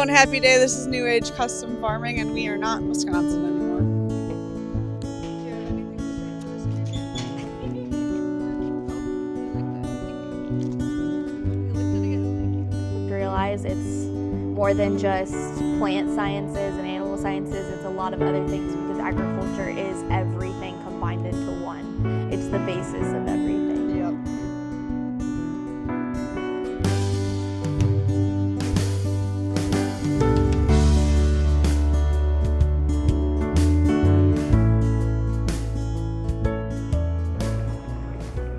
and happy day. This is New Age Custom Farming, and we are not in Wisconsin anymore. Do you have anything to say for this interview? Realize it's more than just plant sciences and animal sciences. It's a lot of other things because agriculture is everything combined into one. It's the basis of everything. Yep.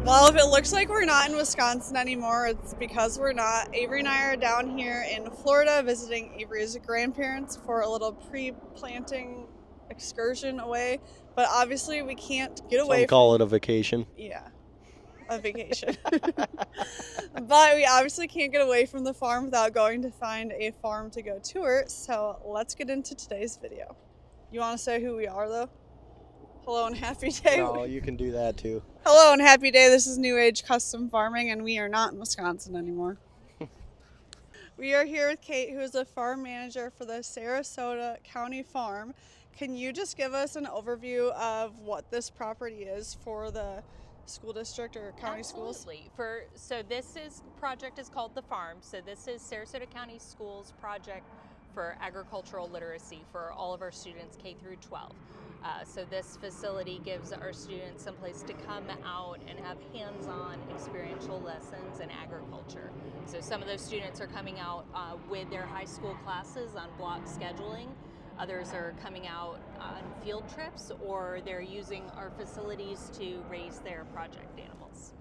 Well, if it looks like we're not in Wisconsin anymore, it's because we're not. Avery and I are down here in Florida visiting Avery's grandparents for a little pre-planting excursion away. But obviously we can't get away. Some call it a vacation. Yeah, a vacation. But we obviously can't get away from the farm without going to find a farm to go tour. So let's get into today's video. You want to say who we are though? Hello and happy day. No, you can do that too. Hello and happy day. This is New Age Custom Farming, and we are not in Wisconsin anymore. We are here with Kate, who is a farm manager for the Sarasota County Farm. Can you just give us an overview of what this property is for the school district or county schools? Absolutely. So this project is called The Farm. So this is Sarasota County Schools project for agricultural literacy for all of our students K through 12. So this facility gives our students some place to come out and have hands-on experiential lessons in agriculture. So some of those students are coming out with their high school classes on block scheduling. Others are coming out on field trips, or they're using our facilities to raise their project animals.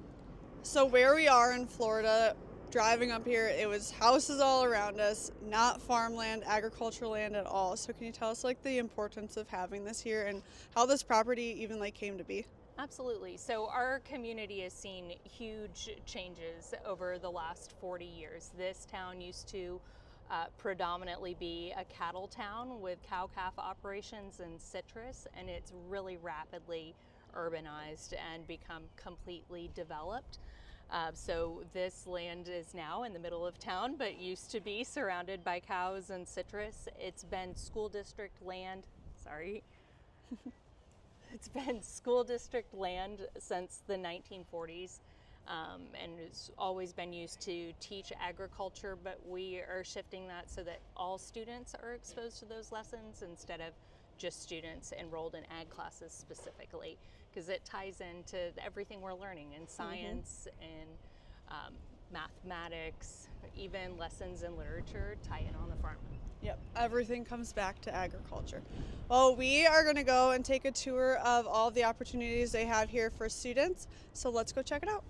So where we are in Florida, driving up here, it was houses all around us, not farmland, agricultural land at all. So can you tell us like the importance of having this here and how this property even like came to be? Absolutely. So our community has seen huge changes over the last 40 years. This town used to predominantly be a cattle town with cow-calf operations and citrus, and it's really rapidly urbanized and become completely developed. So this land is now in the middle of town, but used to be surrounded by cows and citrus. It's been school district land, it's been school district land since the 1940s. And it's always been used to teach agriculture, but we are shifting that so that all students are exposed to those lessons instead of just students enrolled in ag classes specifically, because it ties into everything we're learning in science and mathematics, even lessons in literature tie in on the farm. Yep, everything comes back to agriculture. Well, we are going to go and take a tour of all the opportunities they have here for students, so let's go check it out.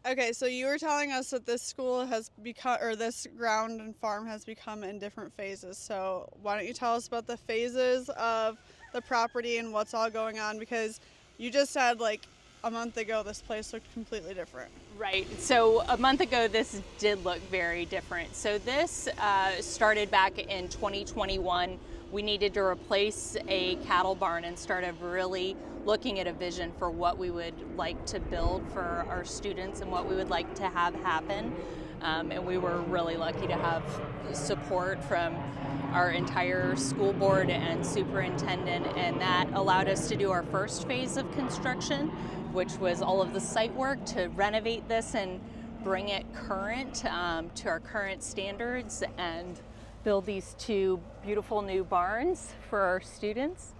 Okay, so you were telling us that this school has become, or this ground and farm has become in different phases. So why don't you tell us about the phases of the property and what's all going on? Because you just said like a month ago this place looked completely different. Right, so a month ago this did look very different. So this started back in 2021. We needed to replace a cattle barn and started really looking at a vision for what we would like to build for our students and what we would like to have happen. And we were really lucky to have support from our entire school board and superintendent, and that allowed us to do our first phase of construction, which was all of the site work to renovate this and bring it current to our current standards and build these two beautiful new barns for our students.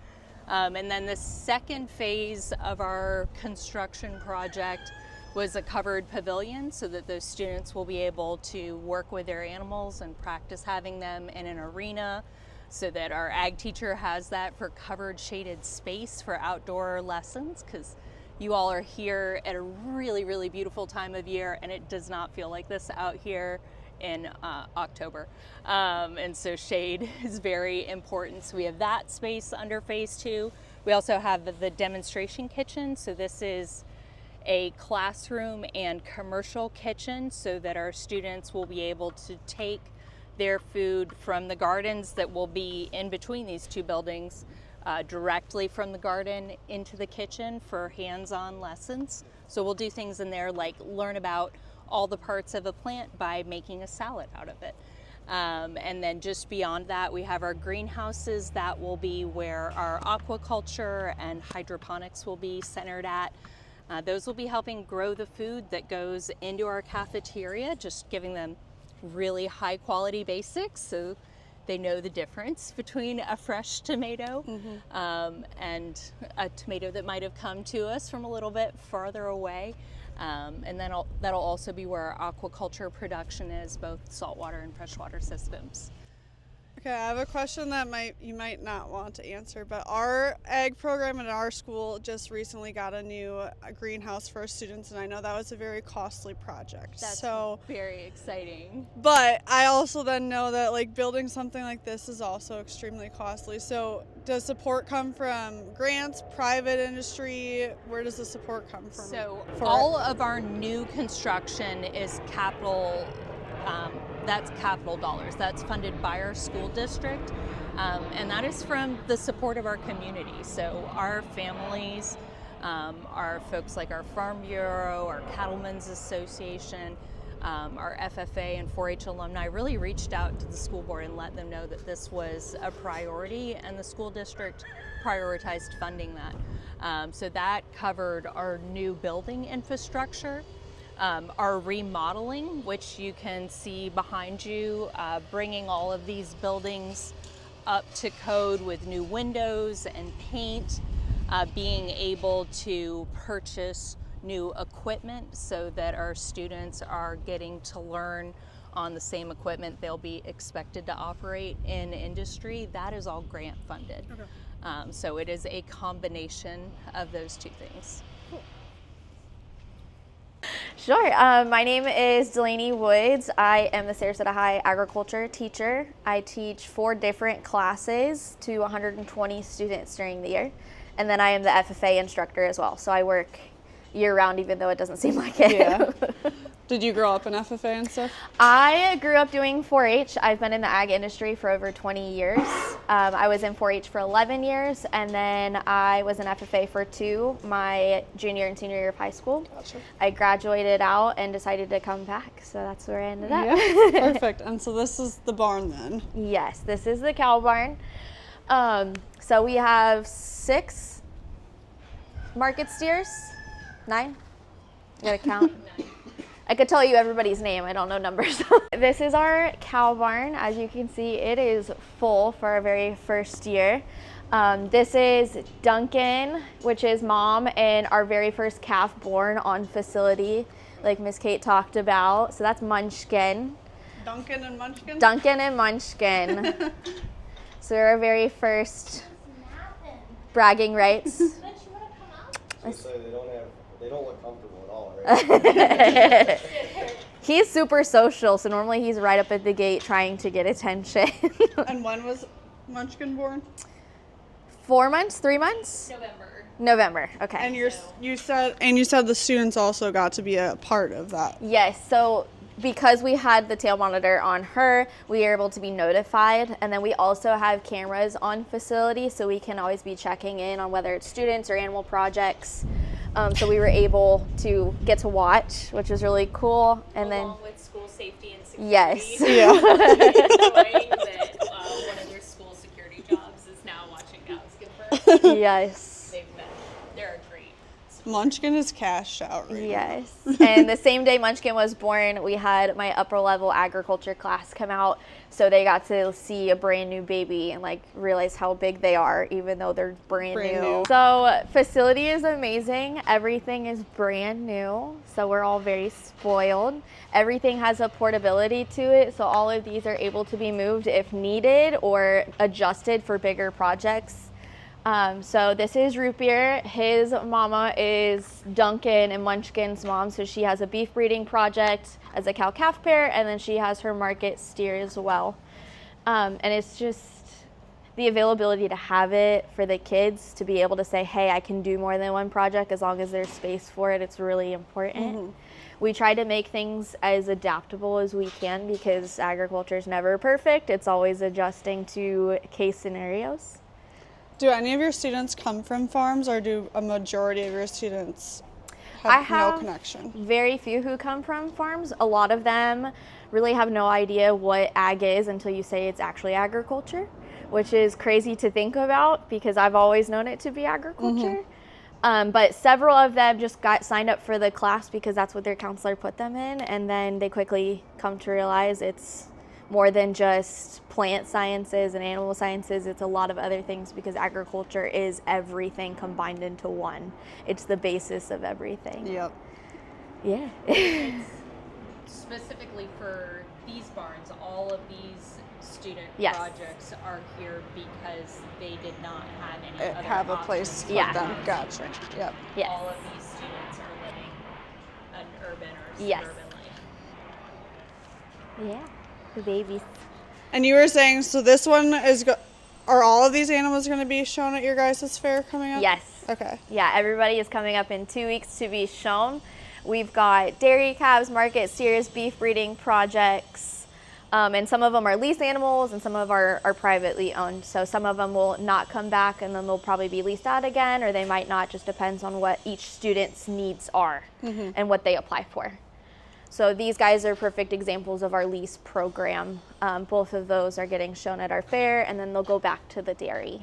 And then the second phase of our construction project was a covered pavilion so that those students will be able to work with their animals and practice having them in an arena, so that our ag teacher has that for covered shaded space for outdoor lessons, because you all are here at a really, really beautiful time of year, and it does not feel like this out here in October. And so shade is very important. So we have that space under phase 2. We also have the demonstration kitchen. So this is a classroom and commercial kitchen so that our students will be able to take their food from the gardens that will be in between these two buildings directly from the garden into the kitchen for hands-on lessons. So we'll do things in there like learn about all the parts of a plant by making a salad out of it. And then just beyond that, we have our greenhouses. That will be where our aquaculture and hydroponics will be centered at. Those will be helping grow the food that goes into our cafeteria, just giving them really high quality basics so they know the difference between a fresh tomato and a tomato that might have come to us from a little bit farther away. And then that'll also be where our aquaculture production is, both saltwater and freshwater systems. Okay, I have a question that you might not want to answer, but our ag program at our school just recently got a new greenhouse for our students, and I know that was a very costly project. That's so very exciting. But I also then know that like building something like this is also extremely costly. So does support come from grants, private industry? Where does the support come from? So all of our new construction is capital. That's capital dollars. That's funded by our school district, and that is from the support of our community. So our families, our folks like our Farm Bureau, our Cattlemen's Association, our FFA and 4-H alumni really reached out to the school board and let them know that this was a priority, and the school district prioritized funding that. So that covered our new building infrastructure, our remodeling, which you can see behind you, bringing all of these buildings up to code with new windows and paint, being able to purchase new equipment so that our students are getting to learn on the same equipment they'll be expected to operate in industry. That is all grant funded. Okay. So it is a combination of those two things. Sure. My name is Delaney Woods. I am the Sarasota High agriculture teacher. I teach 4 different classes to 120 students during the year. And then I am the FFA instructor as well. So I work year round, even though it doesn't seem like it. Yeah. Did you grow up in FFA and stuff? I grew up doing 4-H. I've been in the ag industry for over 20 years. I was in 4-H for 11 years, and then I was in FFA for 2, my junior and senior year of high school. Gotcha. I graduated out and decided to come back, so that's where I ended up. Yeah, perfect. And so this is the barn then? Yes, this is the cow barn. So we have 6 market steers, 9. You gotta count. I could tell you everybody's name, I don't know numbers. This is our cow barn. As you can see, it is full for our very first year. This is Duncan, which is mom, and our very first calf born on facility, like Miss Kate talked about. So that's Munchkin. Duncan and Munchkin? Duncan and Munchkin. So they're our very first bragging rights. So they don't look comfortable at all, right? He's super social, so normally he's right up at the gate trying to get attention. And when was Munchkin born? 4 months, 3 months? November. Okay. And you said the students also got to be a part of that. Yes. So because we had the tail monitor on her, we were able to be notified, and then we also have cameras on facility, so we can always be checking in on whether it's students or animal projects. So we were able to get to watch, which was really cool. And Along with school safety and security. Yes. Yeah. Knowing that one of their school security jobs is now watching cows give birth. Yes. They're great. Munchkin is cashed out right Yes. And the same day Munchkin was born, we had my upper level agriculture class come out. So they got to see a brand new baby and like realize how big they are, even though they're brand new. So facility is amazing. Everything is brand new. So we're all very spoiled. Everything has a portability to it. So all of these are able to be moved if needed or adjusted for bigger projects. So this is Root Beer. His mama is Duncan and Munchkin's mom. So she has a beef breeding project as a cow-calf pair, and then she has her market steer as well. And it's just the availability to have it for the kids to be able to say, hey, I can do more than one project as long as there's space for it. It's really important. Mm-hmm. We try to make things as adaptable as we can because agriculture is never perfect. It's always adjusting to case scenarios. Do any of your students come from farms, or do a majority of your students have have no connection. very few who come from farms. A lot of them really have no idea what ag is until you say it's actually agriculture, which is crazy to think about because I've always known it to be agriculture. But several of them just got signed up for the class because that's what their counselor put them in, and then they quickly come to realize it's more than just plant sciences and animal sciences. It's a lot of other things because agriculture is everything combined into one. It's the basis of everything. Yep. Yeah. Specifically for these barns, all of these student Yes. projects are here because they did not have any other Have a options. place to put Yeah. them. Gotcha. Yep. Yes. All of these students are living an urban or Yes. suburban life. Yeah. The babies. And you were saying, so this one is, are all of these animals going to be shown at your guys' fair coming up? Yes. Okay. Yeah, everybody is coming up in 2 weeks to be shown. We've got dairy calves, market steers, beef breeding projects, and some of them are leased animals and some of them are privately owned. So some of them will not come back and then they'll probably be leased out again, or they might not, just depends on what each student's needs are and what they apply for. So these guys are perfect examples of our lease program. Both of those are getting shown at our fair, and then they'll go back to the dairy.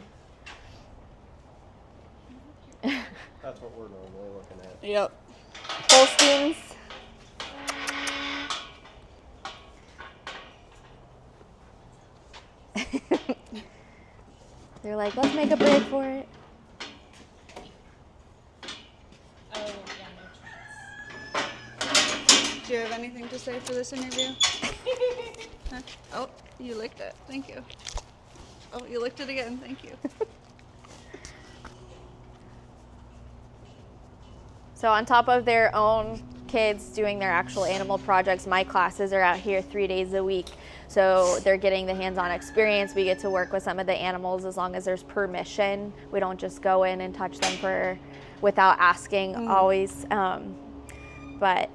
That's what we're normally looking at. Yep. Holsteins. They're like, let's make a break for it. Oh, yeah, no tracks. Do you have anything to say for this interview? Huh? Oh, you licked it. Thank you. Oh, you licked it again. Thank you. So on top of their own kids doing their actual animal projects, my classes are out here 3 days a week. So they're getting the hands-on experience. We get to work with some of the animals as long as there's permission. We don't just go in and touch them without asking always. But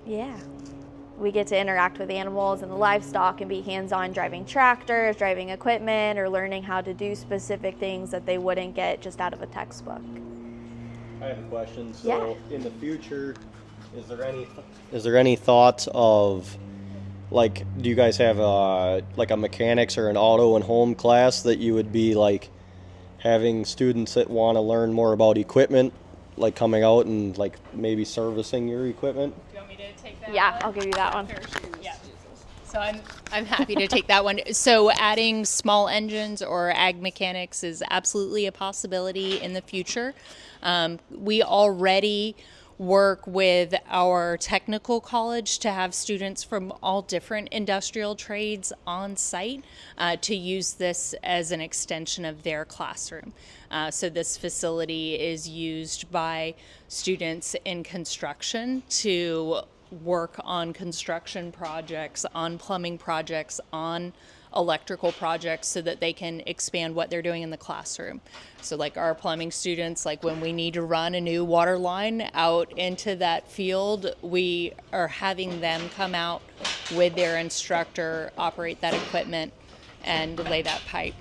yeah, we get to interact with animals and the livestock and be hands-on driving tractors, driving equipment, or learning how to do specific things that they wouldn't get just out of a textbook. I have a question. So Yeah. in the future, is there any thoughts of, like, do you guys have a mechanics or an auto and home class that you would be like having students that want to learn more about equipment, like coming out and like maybe servicing your equipment? Do you want me to take that Yeah, one? I'll give you that one. Yeah. So I'm happy to take that one. So adding small engines or ag mechanics is absolutely a possibility in the future. We already work with our technical college to have students from all different industrial trades on site to use this as an extension of their classroom. So this facility is used by students in construction to work on construction projects, on plumbing projects, on electrical projects, so that they can expand what they're doing in the classroom. So like our plumbing students, like when we need to run a new water line out into that field, we are having them come out with their instructor, operate that equipment, and lay that pipe.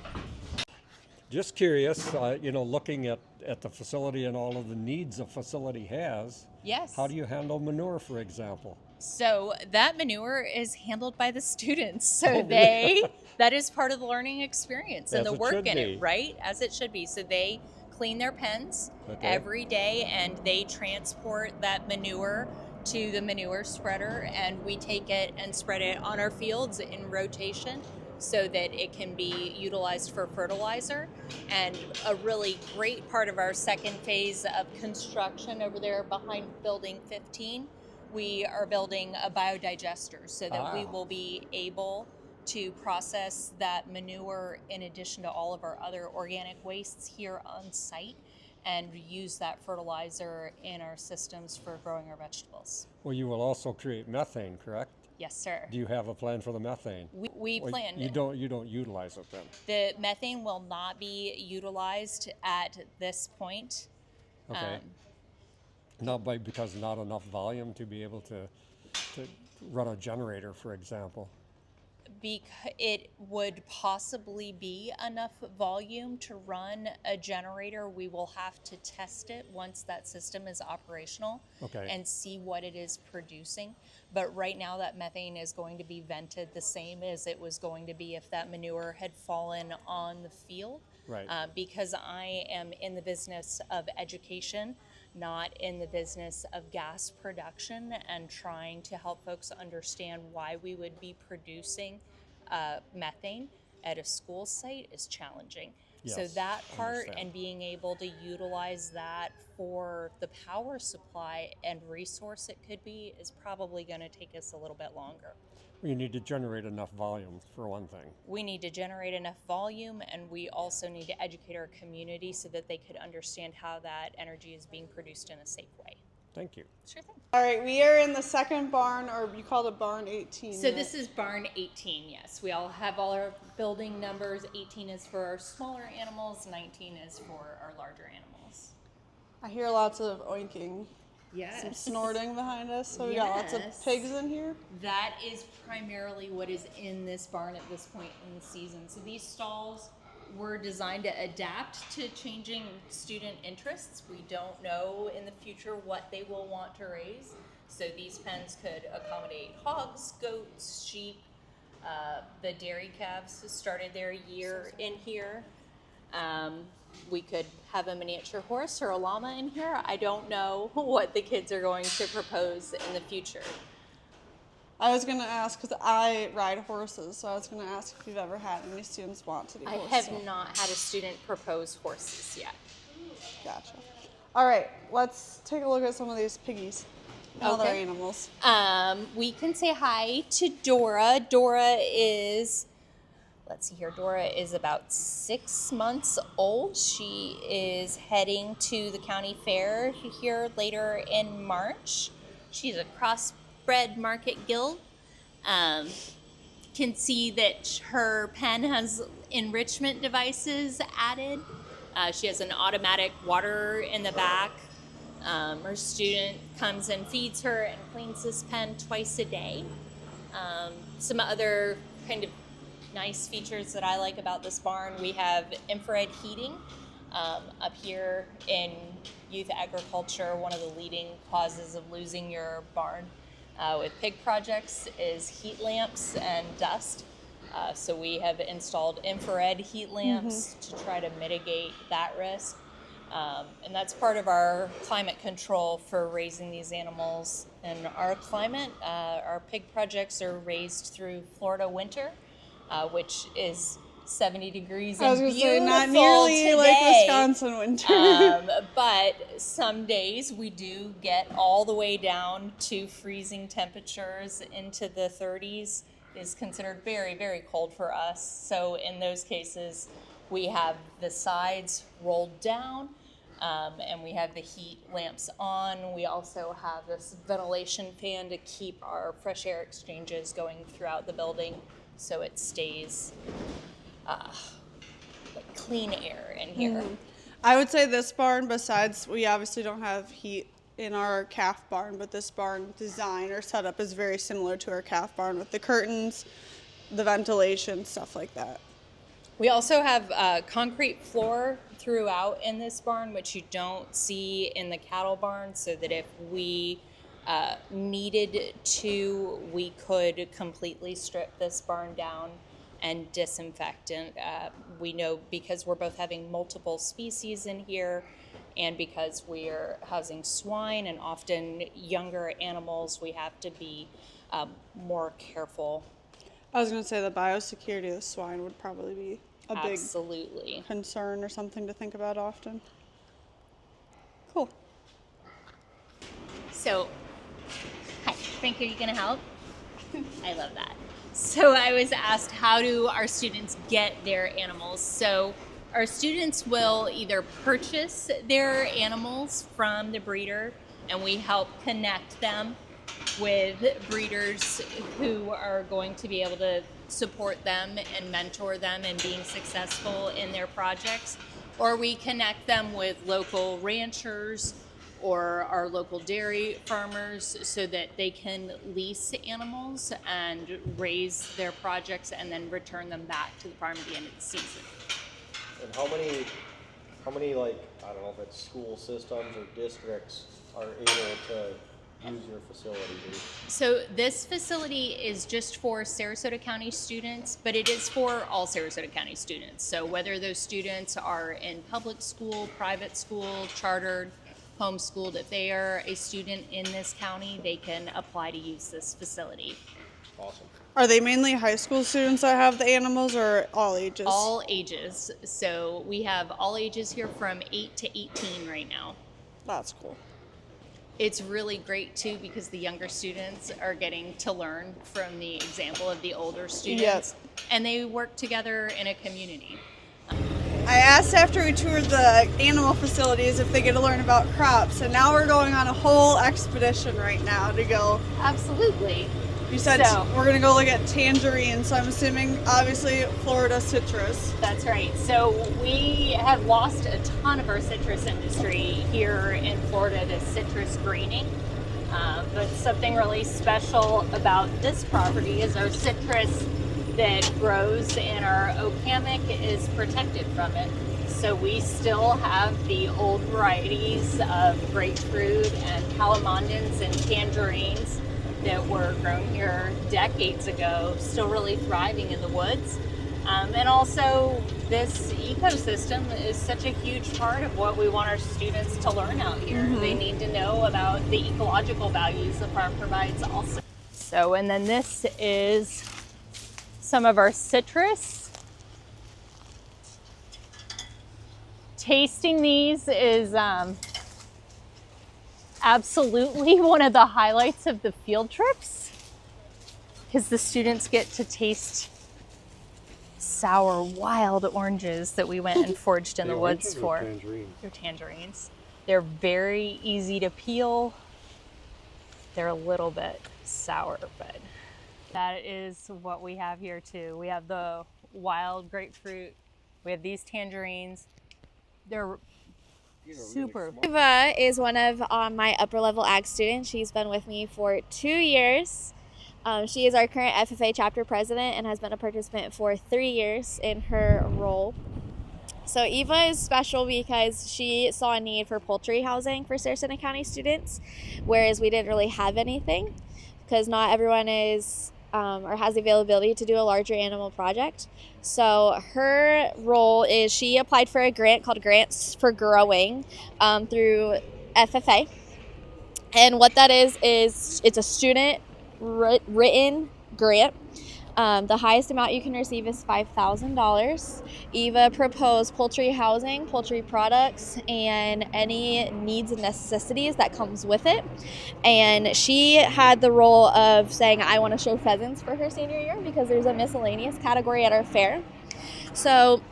Just curious, looking at the facility and all of the needs a facility has, Yes. how do you handle manure, for example? So that manure is handled by the students. So Oh, really? that is part of the learning experience and As the it work should in be. it, right? As it should be. So they clean their pens Okay. every day and they transport that manure to the manure spreader, and we take it and spread it on our fields in rotation so that it can be utilized for fertilizer. And a really great part of our second phase of construction over there behind building 15, we are building a biodigester so that we will be able to process that manure in addition to all of our other organic wastes here on site and use that fertilizer in our systems for growing our vegetables. Well, you will also create methane, correct? Yes, sir. Do you have a plan for the methane? We Or plan. You don't utilize it then? The methane will not be utilized at this point. Okay. Because not enough volume to be able to run a generator, for example. It would possibly be enough volume to run a generator. We will have to test it once that system is operational and see what it is producing. But right now that methane is going to be vented the same as it was going to be if that manure had fallen on the field. Right. Because I am in the business of education, not in the business of gas production, and trying to help folks understand why we would be producing methane at a school site is challenging. So Yes, that part understand. and being able to utilize that for the power supply and resource it could be is probably going to take us a little bit longer. You need to generate enough volume, for one thing. We need to generate enough volume, and we also need to educate our community so that they could understand how that energy is being produced in a safe way. Thank you. Sure thing. All right, we are in the second barn, or you called it barn 18. So this is barn 18, yes. We all have all our building numbers. 18 is for our smaller animals, 19 is for our larger animals. I hear lots of oinking, Yes. some snorting behind us. So we got lots of Yes. pigs in here. That is primarily what is in this barn at this point in the season. So these stalls were designed to adapt to changing student interests. We don't know in the future what they will want to raise. So these pens could accommodate hogs, goats, sheep. The dairy calves started their year in here. We could have a miniature horse or a llama in here. I don't know what the kids are going to propose in the future. I was going to ask, because I ride horses, so I was going to ask if you've ever had any students want to do I horses. have not had a student propose horses yet. Gotcha. All right, let's take a look at some of these piggies and other Okay. animals. We can say hi to Dora. Dora is about 6 months old. She is heading to the county fair here later in March. She's a crossbred market guild. Can see that her pen has enrichment devices added. She has an automatic water in the back. Her student comes and feeds her and cleans this pen twice a day. Some other kind of nice features that I like about this barn, we have infrared heating. Up here in youth agriculture, one of the leading causes of losing your barn with pig projects is heat lamps and dust. So we have installed infrared heat lamps to try to mitigate that risk. And that's part of our climate control for raising these animals. In our climate, our pig projects are raised through Florida winter, which is 70 degrees I was and going to say, beautiful not nearly today. like Wisconsin winter. But some days we do get all the way down to freezing temperatures into the 30s. Is considered very, very cold for us. So in those cases, we have the sides rolled down, and we have the heat lamps on. We also have this ventilation fan to keep our fresh air exchanges going throughout the building, so it stays like clean air in here. I would say this barn, besides we obviously don't have heat in our calf barn, but this barn design or setup is very similar to our calf barn with the curtains, the ventilation, stuff like that. We also have concrete floor throughout in this barn, which you don't see in the cattle barn, so that if we needed to, we could completely strip this barn down and disinfect. And we know because we're both having multiple species in here, and because we are housing swine and often younger animals, we have to be more careful. I was going to say the biosecurity of the swine would probably be a big Absolutely. concern or something to think about often. Cool. So, hi, Frank, are you going to help? I love that. So I was asked, how do our students get their animals? So our students will either purchase their animals from the breeder, and we help connect them with breeders who are going to be able to support them and mentor them in being successful in their projects. Or we connect them with local ranchers or our local dairy farmers so that they can lease animals and raise their projects and then return them back to the farm at the end of the season. And how many like, I don't know if it's school systems or districts are able to use your facility? So this facility is just for Sarasota County students, but it is for all Sarasota County students. So whether those students are in public school, private school, chartered, homeschooled, if they are a student in this county, they can apply to use this facility. Awesome. Are they mainly high school students that have the animals, or all ages? All ages. So we have all ages here from 8 to 18 right now. That's cool. It's really great too because the younger students are getting to learn from the example of the older students. Yes. And they work together in a community. I asked after we toured the animal facilities if they get to learn about crops, and now we're going on a whole expedition right now to go. Absolutely. You said we're going to go look at tangerines, so I'm assuming obviously Florida citrus. That's right. So we have lost a ton of our citrus industry here in Florida to citrus greening. But something really special about this property is our citrus that grows in our oak hammock is protected from it. So we still have the old varieties of grapefruit and calamondins and tangerines that were grown here decades ago, still really thriving in the woods. And also this ecosystem is such a huge part of what we want our students to learn out here. Mm-hmm. They need to know about the ecological values the farm provides also. So, and then this is some of our citrus. Tasting these is absolutely one of the highlights of the field trips because the students get to taste sour wild oranges that we went and foraged in the woods for. They're tangerines. They're very easy to peel. They're a little bit sour, but that is what we have here too. We have the wild grapefruit. We have these tangerines. They're super. Eva is one of my upper level ag students. She's been with me for 2 years. She is our current FFA chapter president and has been a participant for 3 years in her role. So Eva is special because she saw a need for poultry housing for Sarasota County students, whereas we didn't really have anything because not everyone is or has the availability to do a larger animal project. So her role is she applied for a grant called Grants for Growing through FFA. And what that is it's a student written grant. The highest amount you can receive is $5,000. Eva proposed poultry housing, poultry products, and any needs and necessities that comes with it. And she had the role of saying, I want to show pheasants for her senior year because there's a miscellaneous category at our fair. So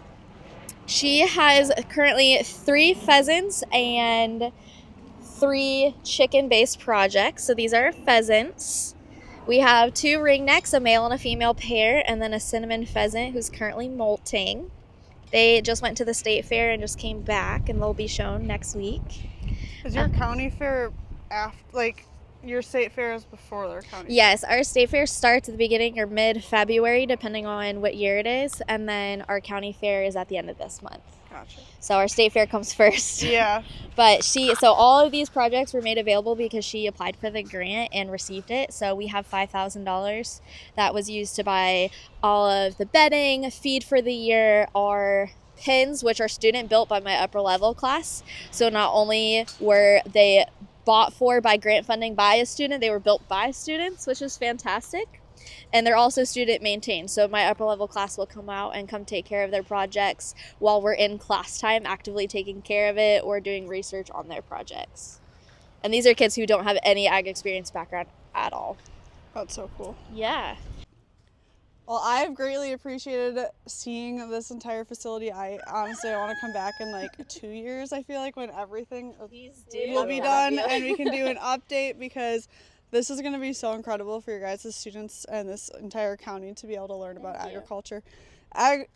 she has currently 3 pheasants and 3 chicken-based projects. So these are pheasants. We have 2 ringnecks, a male and a female pair, and then a cinnamon pheasant who's currently molting. They just went to the state fair and just came back, and they'll be shown next week. Is your county fair after, like, your state fair is before their county fair? Yes, our state fair starts at the beginning or mid-February, depending on what year it is, and then our county fair is at the end of this month. Gotcha. So our state fair comes first. Yeah. But so all of these projects were made available because she applied for the grant and received it. So we have $5,000 that was used to buy all of the bedding, feed for the year, our pins, which are student built by my upper level class. So not only were they bought for by grant funding by a student, they were built by students, which is fantastic. And they're also student maintained. So my upper level class will come out and come take care of their projects while we're in class time, actively taking care of it or doing research on their projects. And these are kids who don't have any ag experience background at all. That's so cool. Yeah. Well, I've greatly appreciated seeing this entire facility. I honestly want to come back in like 2 years, I feel like, when everything will be done and we can do an update, because this is going to be so incredible for your guys' students and this entire county to be able to learn about agriculture. Ag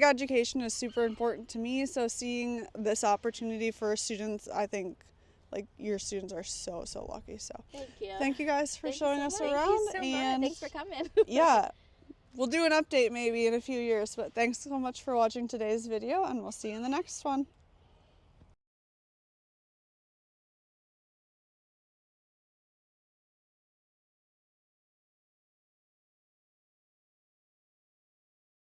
education is super important to me, so seeing this opportunity for students, I think, Like, your students are so lucky. So Thank you. thank you guys for Thank you showing so us much. around. Thank you so much. And Thanks for coming. yeah, we'll do an update maybe in a few years, but thanks so much for watching today's video, and we'll see you in the next one.